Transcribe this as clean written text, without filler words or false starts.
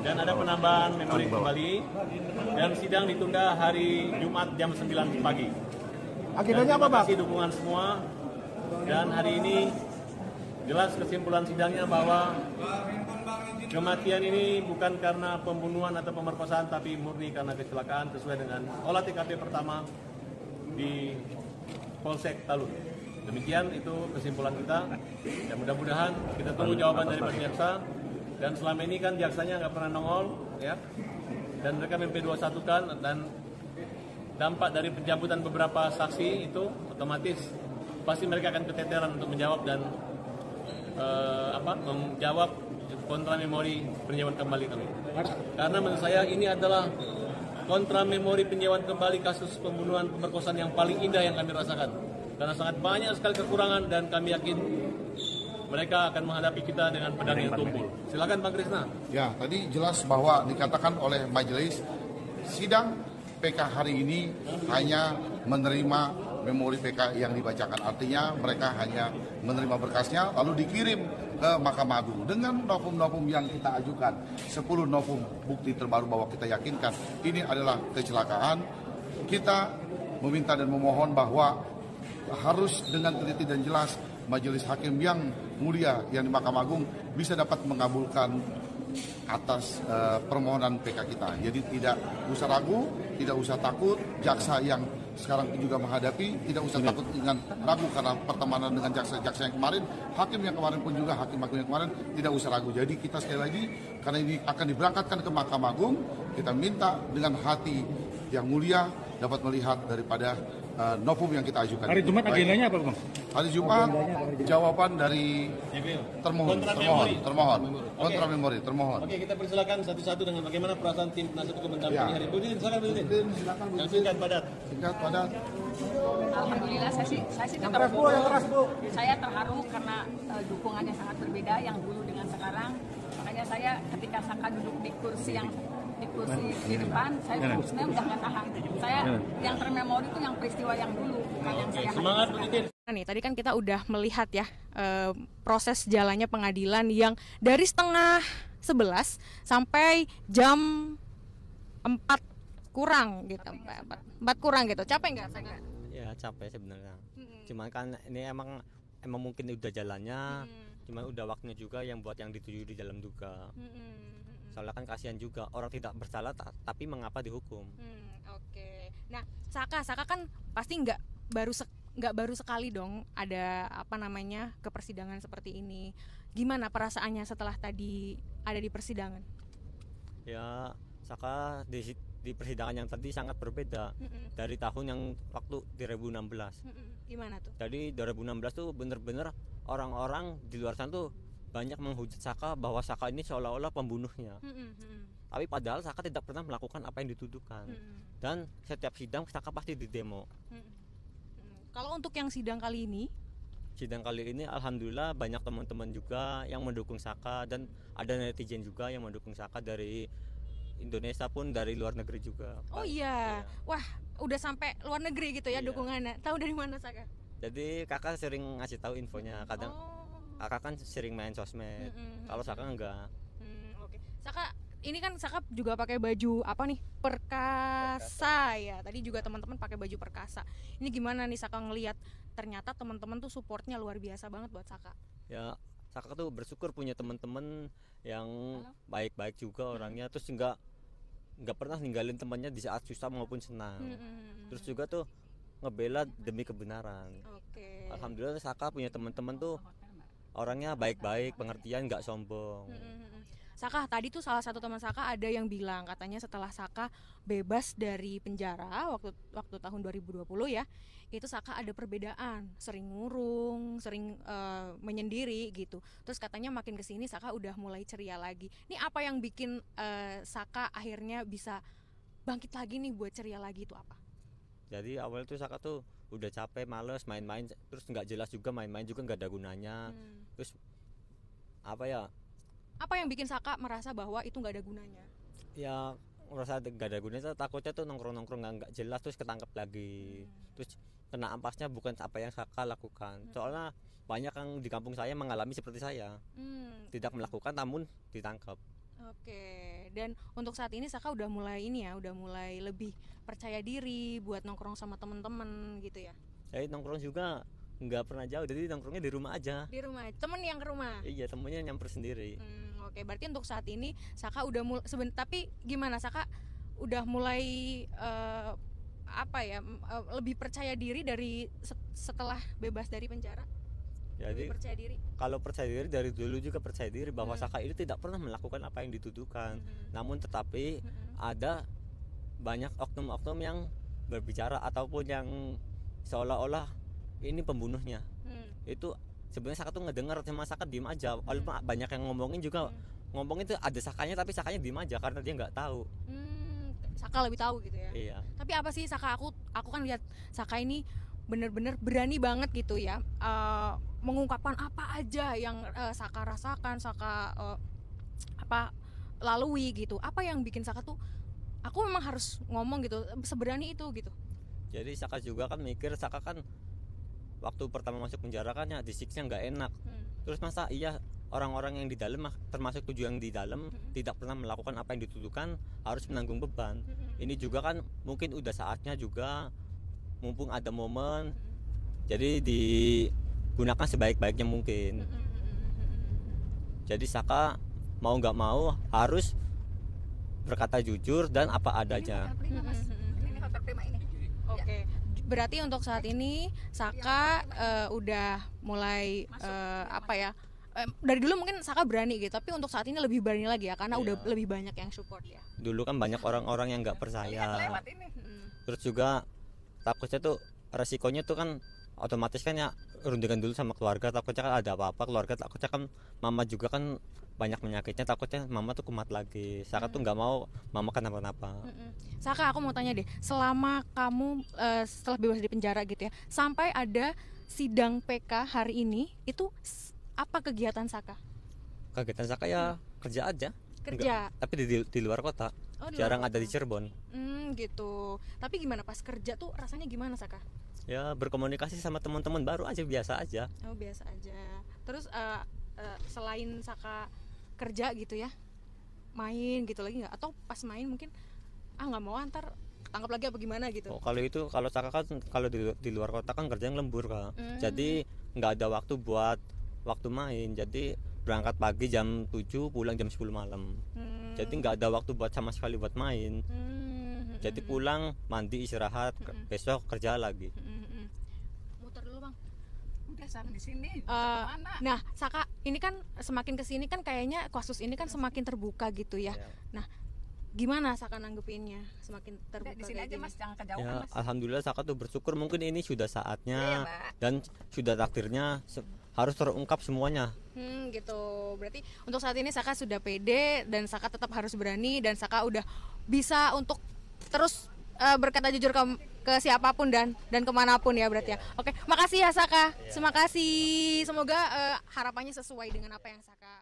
dan ada penambahan memori kembali, dan sidang ditunda hari Jumat jam 9 pagi. Agendanya apa, Pak? Terima kasih dukungan semua, dan hari ini jelas kesimpulan sidangnya bahwa kematian ini bukan karena pembunuhan atau pemerkosaan, tapi murni karena kecelakaan sesuai dengan olah TKP pertama di Polsek Talun. Demikian itu kesimpulan kita, dan mudah-mudahan kita tunggu jawaban dari Pak Jaksa. Dan selama ini kan jaksanya nggak pernah nongol, ya. Dan mereka MP21 kan, dan dampak dari pencabutan beberapa saksi itu otomatis pasti mereka akan keteteran untuk menjawab dan menjawab kontra memori peninjauan kembali kami. Karena menurut saya ini adalah kontra memori peninjauan kembali kasus pembunuhan pemerkosaan yang paling indah yang kami rasakan. Karena sangat banyak sekali kekurangan, dan kami yakin mereka akan menghadapi kita dengan pedang yang tumpul. Silakan Bang Krisna. Ya, tadi jelas bahwa dikatakan oleh majelis sidang PK hari ini hanya menerima memori PK yang dibacakan. Artinya mereka hanya menerima berkasnya lalu dikirim ke Mahkamah Agung dengan novum-novum yang kita ajukan. 10 novum bukti terbaru bahwa kita yakinkan ini adalah kecelakaan. Kita meminta dan memohon bahwa harus dengan teliti dan jelas majelis hakim yang mulia yang di Mahkamah Agung bisa dapat mengabulkan atas permohonan PK kita. Jadi tidak usah ragu, tidak usah takut. Jaksa yang sekarang juga menghadapi tidak usah takut dengan ragu karena pertemanan dengan jaksa yang kemarin, hakim yang kemarin pun juga hakim-hakim yang kemarin tidak usah ragu. Jadi kita sekali lagi karena ini akan diberangkatkan ke Mahkamah Agung, kita minta dengan hati yang mulia dapat melihat daripada novum yang kita ajukan. Hari Jumat agendanya apa, Bang? Hari Jumat jawaban dari termohon. Kontra memori, termohon. Oke, kita persilakan satu-satu dengan bagaimana perasaan tim penasihat hukum mendampingi hari ini. Silakan, Budin. Yang singkat padat. Singkat padat. Alhamdulillah saya sih tetap saya terharu karena dukungannya sangat berbeda yang dulu dengan sekarang. Makanya saya ketika Saka duduk di kursi di depan, saya sebenarnya udah nggak tahan. Saya yang termemori itu yang peristiwa yang dulu, bukan yang saya. Semangat, Budin. Nih, tadi kan kita udah melihat ya proses jalannya pengadilan yang dari setengah 11 sampai jam 4 kurang gitu, 4 kurang gitu. Capek nggak? Ya capek sebenarnya. Cuman kan ini emang mungkin udah jalannya, cuman udah waktunya juga yang buat yang dituju di dalam juga. Soalnya kan kasihan juga orang tidak bersalah tapi mengapa dihukum. Oke. Nah, Saka kan pasti nggak baru sekali dong ada ke persidangan seperti ini. Gimana perasaannya setelah tadi ada di persidangan? Ya, Saka di persidangan yang tadi sangat berbeda dari tahun yang waktu 2016. Gimana tuh? Jadi 2016 tuh bener-bener orang-orang di luar sana tuh banyak menghujat Saka bahwa Saka ini seolah-olah pembunuhnya. Tapi padahal Saka tidak pernah melakukan apa yang dituduhkan. Dan setiap sidang Saka pasti didemo. Kalau untuk yang sidang kali ini alhamdulillah banyak teman-teman juga yang mendukung Saka, dan ada netizen juga yang mendukung Saka dari Indonesia pun dari luar negeri juga. Oh iya. Wah, udah sampai luar negeri gitu ya dukungannya. Tahu dari mana Saka? Jadi kakak sering ngasih tahu infonya. Kadang kakak kan sering main sosmed. Kalau Saka enggak. Oke. Saka, ini kan Saka juga pakai baju Perkasa ya. Tadi juga teman-teman pakai baju Perkasa. Ini gimana nih Saka ngelihat ternyata teman-teman tuh supportnya luar biasa banget buat Saka. Ya, Saka tuh bersyukur punya teman-teman yang baik-baik juga orangnya. Terus nggak pernah ninggalin temannya di saat susah maupun senang. Terus juga tuh ngebela demi kebenaran. Alhamdulillah Saka punya teman-teman tuh orangnya baik-baik, pengertian, nggak sombong. Saka, tadi tuh salah satu teman Saka ada yang bilang katanya setelah Saka bebas dari penjara waktu tahun 2020 ya, itu Saka ada perbedaan, sering ngurung, sering menyendiri gitu. Terus katanya makin kesini Saka udah mulai ceria lagi. Ini apa yang bikin Saka akhirnya bisa bangkit lagi nih buat ceria lagi, itu apa? Jadi awal tuh Saka tuh udah capek, males main-main, terus nggak jelas juga, main-main juga nggak ada gunanya. Terus apa yang bikin Saka merasa bahwa itu nggak ada gunanya? Ya merasa nggak ada gunanya, takutnya tuh nongkrong-nongkrong nggak jelas terus ketangkep lagi. Terus kena ampasnya bukan apa yang Saka lakukan. Soalnya banyak yang di kampung saya mengalami seperti saya, tidak melakukan namun ditangkap. Oke, dan untuk saat ini Saka udah mulai ini ya, udah mulai lebih percaya diri buat nongkrong sama temen-temen gitu ya. Saya nongkrong juga nggak pernah jauh, jadi nongkrongnya di rumah aja. Di rumah, temen yang ke rumah. Iya, temennya nyamper sendiri. Oke, berarti untuk saat ini Saka udah tapi gimana Saka udah mulai lebih percaya diri dari setelah bebas dari penjara? Jadi lebih percaya diri. Kalau percaya diri dari dulu juga percaya diri bahwa Saka itu tidak pernah melakukan apa yang dituduhkan. Namun tetapi ada banyak oknum-oknum yang berbicara ataupun yang seolah-olah ini pembunuhnya. Itu sebenarnya Saka tuh ngedengar, cuma Saka diem aja. Walaupun banyak yang ngomongin juga, ngomongin tuh ada Sakanya tapi Sakanya diem aja karena dia nggak tahu. Saka lebih tahu gitu ya. Iya. Tapi apa sih Saka, aku kan lihat Saka ini bener-bener berani banget gitu ya, mengungkapkan apa aja yang Saka rasakan, Saka lalui gitu. Apa yang bikin Saka tuh aku memang harus ngomong gitu, seberani itu gitu. Jadi Saka juga kan mikir, Saka kan waktu pertama masuk penjara kan ya disiksa nggak enak. Terus masa iya orang-orang yang di dalam, termasuk 7 yang di dalam, tidak pernah melakukan apa yang dituduhkan, harus menanggung beban. Ini juga kan mungkin udah saatnya juga, mumpung ada momen, jadi digunakan sebaik-baiknya mungkin. Jadi Saka mau nggak mau harus berkata jujur dan apa adanya. Oke, berarti untuk saat ini Saka udah mulai dari dulu mungkin Saka berani gitu, tapi untuk saat ini lebih berani lagi ya, karena udah lebih banyak yang support ya. Dulu kan banyak orang-orang yang nggak percaya. Terus juga takutnya tuh resikonya tuh kan otomatis kan ya rundingan dulu sama keluarga, takutnya kan ada apa-apa, keluarga takutnya kan mama juga kan banyak penyakitnya, takutnya mama tuh kumat lagi. Saka tuh nggak mau mama kenapa-napa. Saka, aku mau tanya deh, selama kamu setelah bebas dari penjara gitu ya, sampai ada sidang PK hari ini, itu apa kegiatan Saka? Kegiatan Saka ya kerja aja. Kerja. Tapi di luar kota. Jarang ada di Cirebon. Gitu. Tapi gimana pas kerja tuh rasanya gimana Saka? Ya berkomunikasi sama teman-teman baru aja, biasa aja. Oh, biasa aja. Terus selain Saka kerja gitu ya, main gitu lagi nggak? Atau pas main mungkin nggak mau antar tangkap lagi apa gimana gitu? Oh, kalau Saka kan kalau di luar kota kan kerjanya lembur Kak. Jadi nggak ada waktu buat waktu main. Jadi berangkat pagi jam 7, pulang jam 10 malam. Jadi nggak ada waktu buat sama sekali buat main. Jadi pulang, mandi, istirahat, besok kerja lagi. Muter dulu Bang. Udah sana di sini. Nah, Saka ini kan semakin kesini kan kayaknya kasus ini kan semakin terbuka gitu ya. Nah, gimana Saka nanggepinnya semakin terbuka? Di sini aja Mas, jangan kejauhan Ya, Mas. alhamdulillah Saka tuh bersyukur, mungkin ini sudah saatnya dan sudah takdirnya harus terungkap semuanya. Gitu. Berarti untuk saat ini Saka sudah pede dan Saka tetap harus berani, dan Saka udah bisa untuk terus berkata jujur ke siapapun dan kemanapun ya berarti ya. Oke, makasih ya Saka. Terima kasih. Semoga harapannya sesuai dengan apa yang Saka